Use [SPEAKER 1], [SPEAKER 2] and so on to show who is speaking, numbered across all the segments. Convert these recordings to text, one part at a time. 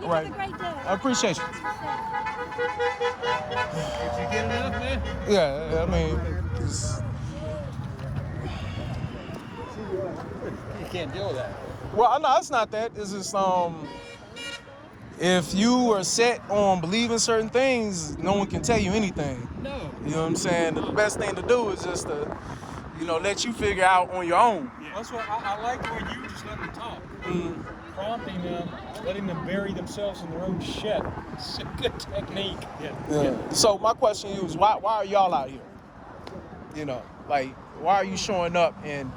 [SPEAKER 1] You
[SPEAKER 2] right.
[SPEAKER 1] have a great day.
[SPEAKER 2] I appreciate you.
[SPEAKER 3] Did you get enough, man?
[SPEAKER 2] Yeah, I mean,
[SPEAKER 3] You can't deal with that.
[SPEAKER 2] well, no, it's not that. It's just if you are set on believing certain things, no one can tell you anything.
[SPEAKER 3] No.
[SPEAKER 2] You know what I'm saying? The best thing to do is just to, let you figure out on your own.
[SPEAKER 4] Yeah. That's what I like the way you just let them talk. Prompting them, letting them bury themselves in their own shit. It's a good technique.
[SPEAKER 2] Yeah. So my question to you is, why are y'all out here? Why are you showing up and,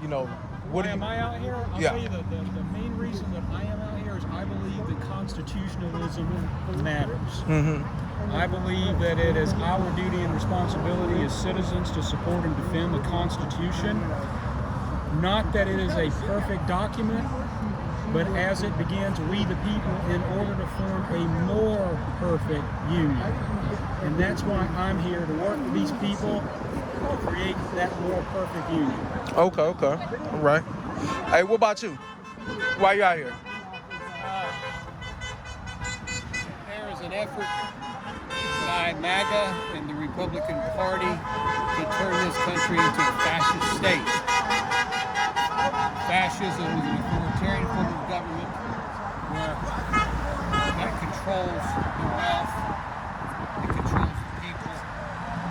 [SPEAKER 4] Why am I out here? I'll
[SPEAKER 2] Yeah.
[SPEAKER 4] tell you the main reason that I am out here is I believe that constitutionalism matters.
[SPEAKER 2] Mm-hmm.
[SPEAKER 4] I believe that it is our duty and responsibility as citizens to support and defend the Constitution. Not that it is a perfect document, but as it begins, we the people, in order to form a more perfect union. And that's why I'm here, to work with these people to create that more perfect union.
[SPEAKER 2] Okay. All right. Hey, what about you? Why you out here?
[SPEAKER 3] There is an effort by MAGA and the Republican Party to turn this country into a fascist state. Fascism is an authoritarian form of government that controls the wealth, it controls the people,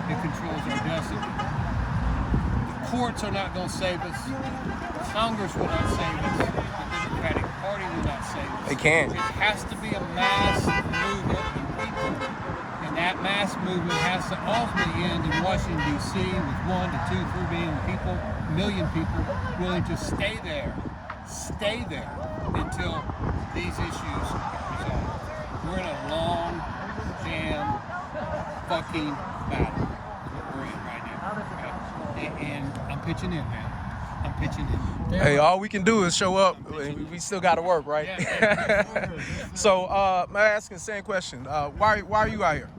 [SPEAKER 3] it controls our destiny. The courts are not going to save us. Congress will not save us. The Democratic Party will not save us.
[SPEAKER 2] They can't.
[SPEAKER 3] It has to be a mass movement of people. And that mass movement has to ultimately end in Washington, D.C. with 1 to 2, 3 million people willing to stay there until these issues are resolved. We're in a long, damn, fucking battle we're in right now. Right? And I'm pitching in, man. I'm pitching in.
[SPEAKER 2] Hey, all we can do is show up. We still got to work, right?
[SPEAKER 3] Yeah.
[SPEAKER 2] So, I'm asking the same question. Why are you out here?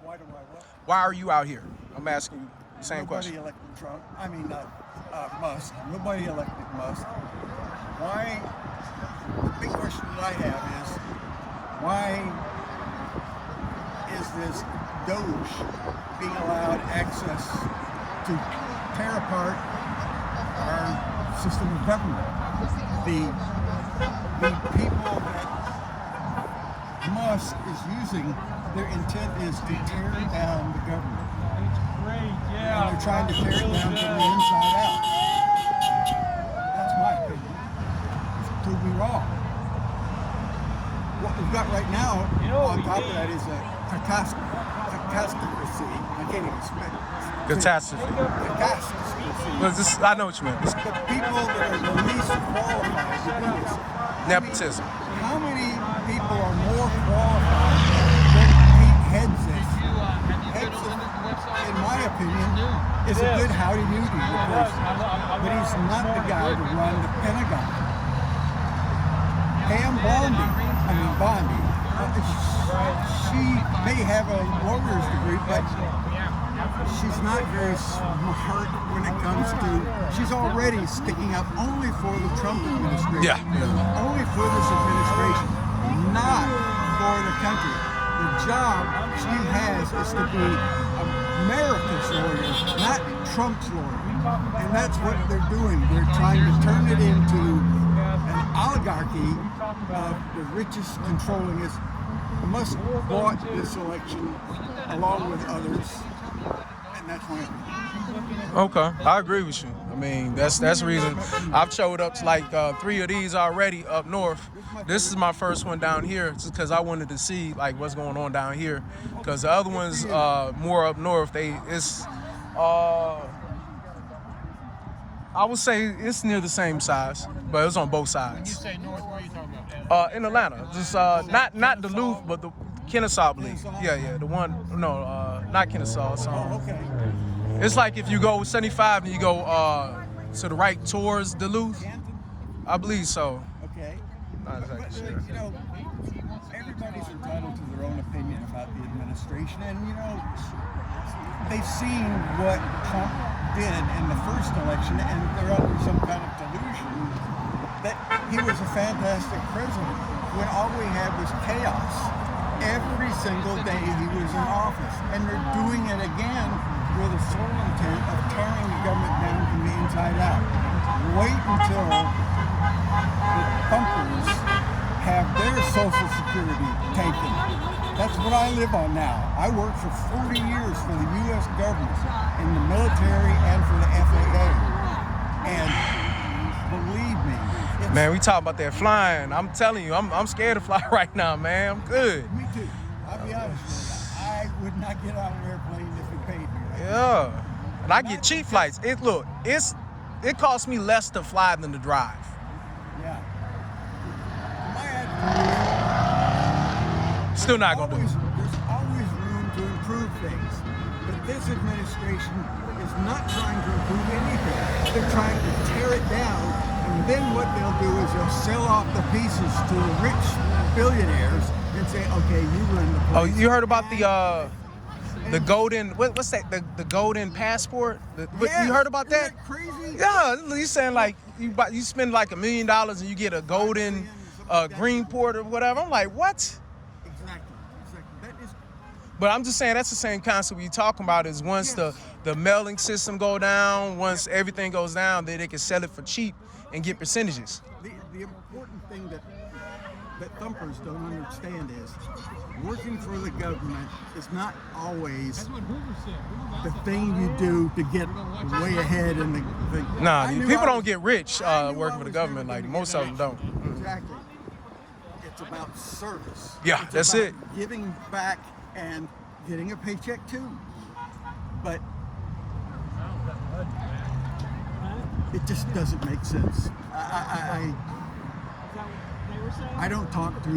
[SPEAKER 5] Why do I what?
[SPEAKER 2] Why are you out here? I'm asking you the same question.
[SPEAKER 5] Nobody elected Trump. Musk. Nobody elected Musk. Why? The big question that I have is, why is this Doge being allowed access to tear apart our system of government? The people that Musk is using, their intent is to tear down the government.
[SPEAKER 4] It's great, yeah.
[SPEAKER 5] And they're trying to tear it down from the inside out. That's my opinion. Prove me wrong. What we've got right now, on top of that, is a catastrophe. I can't even speak.
[SPEAKER 2] Catastrophe.
[SPEAKER 5] Catastrophe.
[SPEAKER 2] I know what you meant.
[SPEAKER 5] The people that are the least qualified to do this.
[SPEAKER 2] Nepotism.
[SPEAKER 5] How many people are more qualified than Pete Hegseth? In my opinion, is a good howdy-doody person, but he's not the guy to run the Pentagon. Pam Bondi, she may have a lawyer's degree, but she's not very smart when it comes to, she's already sticking up only for the Trump administration.
[SPEAKER 2] Yeah.
[SPEAKER 5] Only for this administration, not for the country. The job she has is to be America's lawyer, not Trump's lawyer. And that's what they're doing. They're trying to turn it into an oligarchy of the richest controlling us. Musk bought this election along with others, and that's my opinion.
[SPEAKER 2] Okay, I agree with you. I mean, that's the reason I've showed up to like 3 of these already up north. This is my first one down here, just because I wanted to see like what's going on down here. Because the other ones more up north, I would say it's near the same size, but it's on both sides.
[SPEAKER 3] When you say north, where are you talking about?
[SPEAKER 2] In Atlanta, just not Duluth, but the Kennesaw, I believe. Yeah, the one. No, not Kennesaw. It's like if you go 75 and you go to the right towards Duluth. I believe so.
[SPEAKER 5] Okay.
[SPEAKER 2] Not exactly sure.
[SPEAKER 5] You know, everybody's entitled to their own opinion about the administration, and you know, they've seen what Trump did in the first election, and they're under some kind of delusion that he was a fantastic president when all we had was chaos every single day he was in office. And they're doing it again with a sole intent of tearing the government down from the inside out. Wait until the thumpers have their Social Security taken. That's what I live on now. I worked for 40 years for the U.S. government in the military and for the FAA. And believe me,
[SPEAKER 2] Man, we talking about that flying. I'm telling you, I'm scared to fly right now, man. I'm good.
[SPEAKER 5] me too. I'll be honest with you. I would not get on an airplane if it paid me.
[SPEAKER 2] Yeah. And I get cheap flights. It costs me less to fly than to drive.
[SPEAKER 5] Yeah. My attitude
[SPEAKER 2] Still not gonna do it.
[SPEAKER 5] there's always room to improve things. But this administration is not trying to improve anything. They're trying to tear it down, and then what they'll do is they'll sell off the pieces to the rich billionaires and say, okay, you run the place.
[SPEAKER 2] Oh, you heard about the golden, what's that, the golden passport?
[SPEAKER 5] Yes,
[SPEAKER 2] You heard about that?
[SPEAKER 5] Isn't that crazy?
[SPEAKER 2] Yeah, he's saying like you spend like $1 million and you get a golden green port or whatever. I'm like, what?
[SPEAKER 5] Exactly. That is
[SPEAKER 2] But I'm just saying that's the same concept you're talking about is once the mailing system go down, once everything goes down, then they can sell it for cheap and get percentages.
[SPEAKER 5] the important thing that thumpers don't understand is working for the government is not always the thing you do to get way ahead in the
[SPEAKER 2] Nah,
[SPEAKER 5] I knew
[SPEAKER 2] people
[SPEAKER 5] I
[SPEAKER 2] don't
[SPEAKER 5] was-
[SPEAKER 2] get rich
[SPEAKER 5] I knew
[SPEAKER 2] working
[SPEAKER 5] I
[SPEAKER 2] for the
[SPEAKER 5] was
[SPEAKER 2] government.
[SPEAKER 5] never
[SPEAKER 2] Like
[SPEAKER 5] gonna
[SPEAKER 2] most
[SPEAKER 5] get
[SPEAKER 2] of them don't.
[SPEAKER 5] Exactly. It's about service.
[SPEAKER 2] Yeah,
[SPEAKER 5] It's
[SPEAKER 2] that's
[SPEAKER 5] about
[SPEAKER 2] it.
[SPEAKER 5] Giving back and getting a paycheck too. But it just doesn't make sense. I don't talk to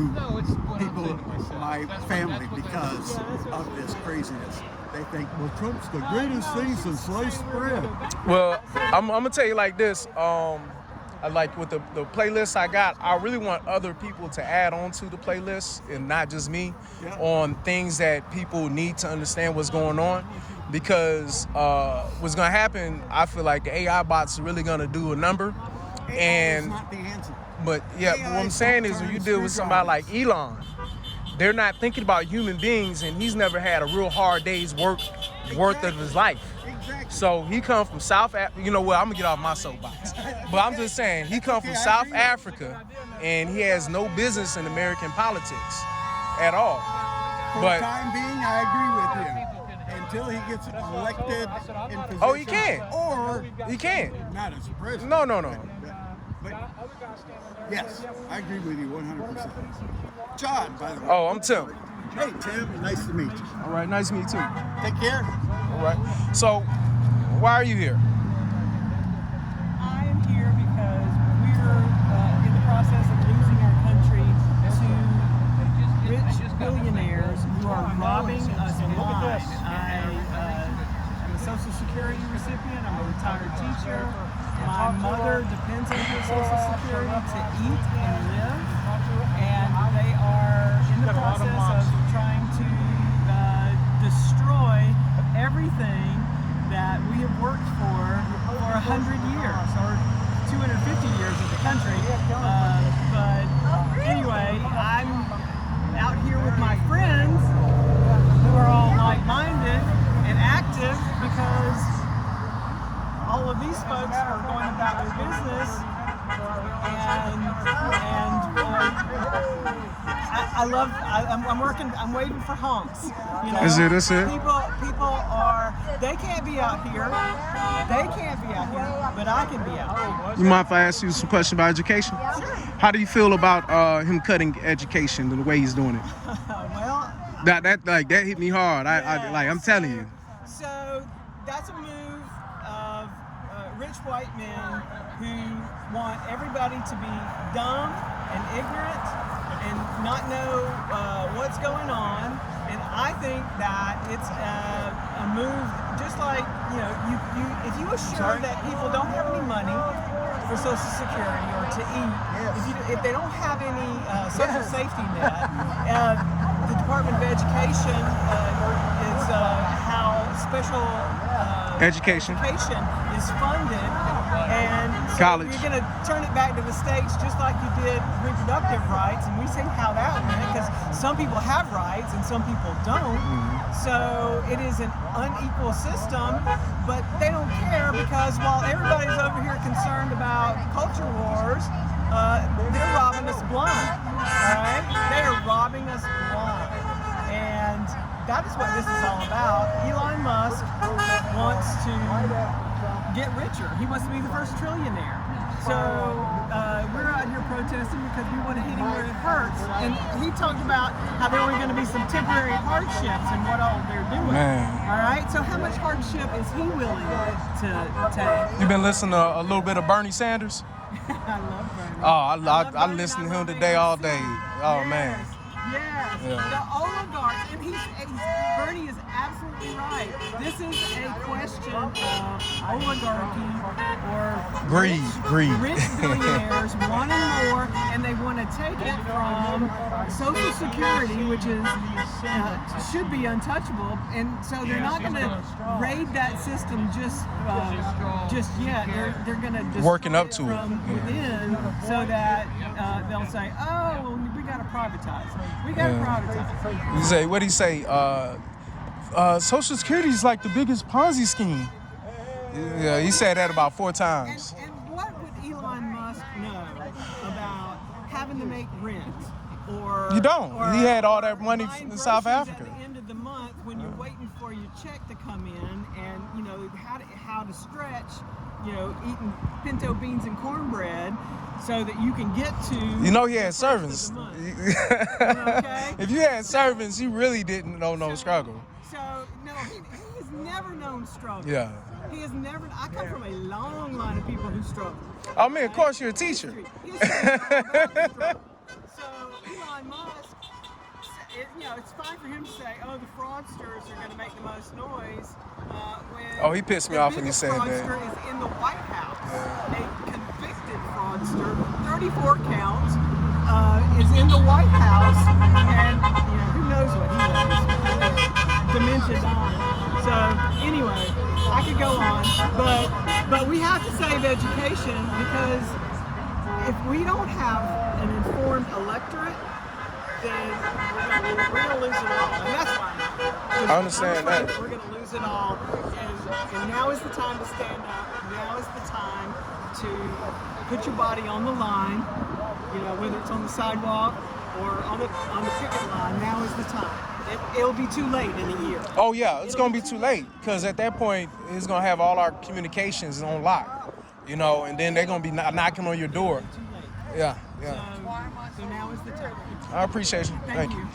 [SPEAKER 5] people in my family because of this craziness. They think, well, Trump's the greatest thing since sliced bread.
[SPEAKER 2] Well, I'm gonna tell you like this. I like with the playlist I got, I really want other people to add on to the playlist and not just me on things that people need to understand what's going on. Because what's gonna happen, I feel like the AI bots are really gonna do a number.
[SPEAKER 5] It's
[SPEAKER 2] And
[SPEAKER 5] not the answer.
[SPEAKER 2] but yeah, but what I'm saying is when you deal with somebody like Elon, they're not thinking about human beings, and he's never had a real hard day's work worth of his life.
[SPEAKER 5] Exactly.
[SPEAKER 2] So he come from South Africa. You know what? I'm gonna get off my soapbox. But I'm just saying he come from
[SPEAKER 5] Okay, I
[SPEAKER 2] South
[SPEAKER 5] agree.
[SPEAKER 2] Africa, and he has no business in American politics at all.
[SPEAKER 5] For
[SPEAKER 2] But
[SPEAKER 5] the time being, I agree with you. Until he gets elected in position.
[SPEAKER 2] Oh, he can.
[SPEAKER 5] Or
[SPEAKER 2] he can't.
[SPEAKER 5] not as president.
[SPEAKER 2] No.
[SPEAKER 5] But yes, I agree with you 100%. John, by the way.
[SPEAKER 2] Oh, I'm Tim.
[SPEAKER 5] Hey, Tim. Nice to meet you.
[SPEAKER 2] All right, nice to meet you too.
[SPEAKER 5] Take care.
[SPEAKER 2] All right. So, why are you here?
[SPEAKER 1] I am here because we're in the process of losing our country to rich billionaires who are robbing us blind. I'm a Social Security recipient. I'm a retired teacher. My mother depends on her Social Security to eat and live, and they are in the process of trying to destroy everything that we have worked for 100 years or 250 years of the country. But anyway, I'm out here with my friends who are all like-minded and active because all of these folks are going about their business I'm waiting for honks. You know,
[SPEAKER 2] That's it.
[SPEAKER 1] People are, they can't be out here, but I can be out here.
[SPEAKER 2] You mind if I ask you some questions about education? How do you feel about him cutting education the way he's doing it?
[SPEAKER 1] Well,
[SPEAKER 2] That hit me hard. I'm telling you.
[SPEAKER 1] So that's a move of rich white men who want everybody to be dumb and ignorant and not know what's going on. And I think that it's a move, just like, you know, if you assure that people don't have any money for Social Security or to eat, if they don't have any social safety net, the Department of Education is how special
[SPEAKER 2] Education
[SPEAKER 1] is funded And so
[SPEAKER 2] College.
[SPEAKER 1] you're going to turn it back to the states just like you did reproductive rights, and we see how that went, because some people have rights and some people don't. So it is an unequal system, but they don't care, because while everybody's over here concerned about culture wars, they're robbing us blind. All right? They are robbing us blind. And that is what this is all about. Elon Musk wants to get richer. He wants to be the first trillionaire. So we're out here protesting because we want to hit him where it hurts. And he talked about how there were going to be some temporary hardships and what all they're doing.
[SPEAKER 2] Man.
[SPEAKER 1] All right. So how much hardship is he willing to take?
[SPEAKER 2] You been listening to a little bit of Bernie Sanders?
[SPEAKER 1] I love Bernie.
[SPEAKER 2] Oh, I listened to him today all day. Oh,
[SPEAKER 1] yes.
[SPEAKER 2] man.
[SPEAKER 1] Yes,
[SPEAKER 2] Yeah.
[SPEAKER 1] the oligarchs, and Bernie is absolutely right. This is a question of oligarchy or
[SPEAKER 2] Greed.
[SPEAKER 1] rich billionaires wanting more, and they want to take it from Social Security, which is should be untouchable, and so they're not going to raid that system just yet. They're going to
[SPEAKER 2] Working up to it.
[SPEAKER 1] from within, so that they'll say, "Oh, we got to privatize. We got to privatize."
[SPEAKER 2] You say, what do you say? Social Security is like the biggest Ponzi scheme. Yeah, he said that about 4 times.
[SPEAKER 1] And what would Elon Musk know about having to make rent, or
[SPEAKER 2] You don't.
[SPEAKER 1] or-
[SPEAKER 2] He had all that money
[SPEAKER 1] buying
[SPEAKER 2] in South
[SPEAKER 1] groceries
[SPEAKER 2] Africa.
[SPEAKER 1] At the end of the month, when you're waiting for your check to come in, and you know how to stretch, eating pinto beans and cornbread, so that you can get to.
[SPEAKER 2] You know, he had servants.
[SPEAKER 1] Okay.
[SPEAKER 2] If you had servants, you really didn't know no struggle.
[SPEAKER 1] So no, he has never known struggle.
[SPEAKER 2] Yeah.
[SPEAKER 1] He has never. I come from a long line of people who struggle.
[SPEAKER 2] I mean, of course, you're a teacher.
[SPEAKER 1] History is all about the struggle. So Elon Musk, it's fine for him to say, "Oh, the fraudsters are going to make the most noise." When
[SPEAKER 2] Oh, he pissed me off when he
[SPEAKER 1] biggest
[SPEAKER 2] said that.
[SPEAKER 1] fraudster is in the White House. A convicted fraudster, 34 counts, is in the White House, and who knows what he knows. Dementia's on. So anyway, I could go on, but we have to save education, because if we don't have an informed electorate, then we're gonna lose it all, and that's why
[SPEAKER 2] I understand that.
[SPEAKER 1] we're gonna lose it all, and now is the time to stand up. Now is the time to put your body on the line. Whether it's on the sidewalk or on the picket line. Now is the time. It'll be too late in a year.
[SPEAKER 2] Oh, yeah, it's going to be too late, because at that point, it's going to have all our communications on lock, and then they're going to be knocking on your door.
[SPEAKER 1] Too late.
[SPEAKER 2] Yeah.
[SPEAKER 1] So now is the time.
[SPEAKER 2] I appreciate you.
[SPEAKER 1] Thank you.